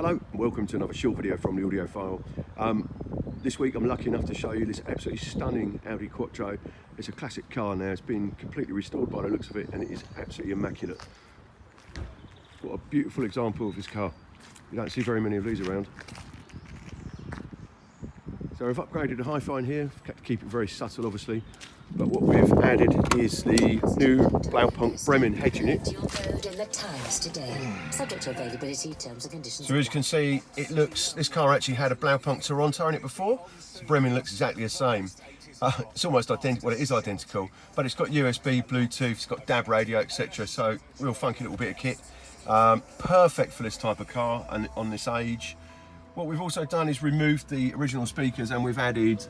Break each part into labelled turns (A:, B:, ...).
A: Hello, and welcome to another short video from the Audiophile. This week I'm lucky enough to show you this absolutely stunning Audi Quattro. It's a classic car now, it's been completely restored by the looks of it, and it is absolutely immaculate. What a beautiful example of this car. You don't see very many of these around. So we've upgraded the hi-fi in here, to keep it very subtle obviously, but what we've added is the new Blaupunk Bremen head unit. So as you can see, this car actually had a Blaupunk Toronto in it before, so Bremen looks exactly the same. It's almost identical, well it is identical, but it's got USB, Bluetooth, it's got DAB radio, etc. So real funky little bit of kit. Perfect for this type of car and on this age. What we've also done is removed the original speakers and we've added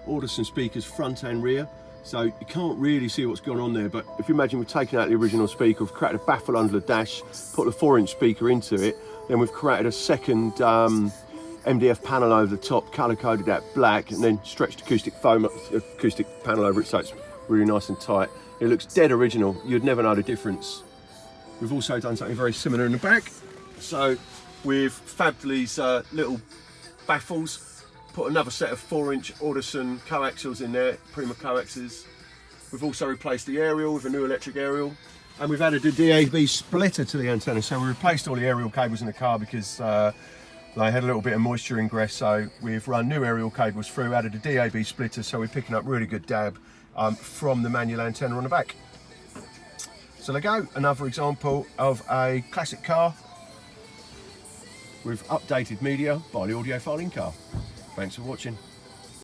A: Audison speakers front and rear, so you can't really see what's going on there, but if you imagine we've taken out the original speaker, we've created a baffle under the dash, put a 4-inch speaker into it, then we've created a second MDF panel over the top, colour coded that black, and then stretched acoustic panel over it so it's really nice and tight. It looks dead original, you'd never know the difference. We've also done something very similar in the back, so we've fabbed these little baffles, put another set of 4-inch Audison coaxials in there, Prima coaxes. We've also replaced the aerial with a new electric aerial, and we've added a DAB splitter to the antenna. So we replaced all the aerial cables in the car because they had a little bit of moisture ingress, so we've run new aerial cables through, added a DAB splitter, so we're picking up really good DAB from the manual antenna on the back. So there you go, another example of a classic car with updated media by the Audiofile-Incar. Thanks for watching.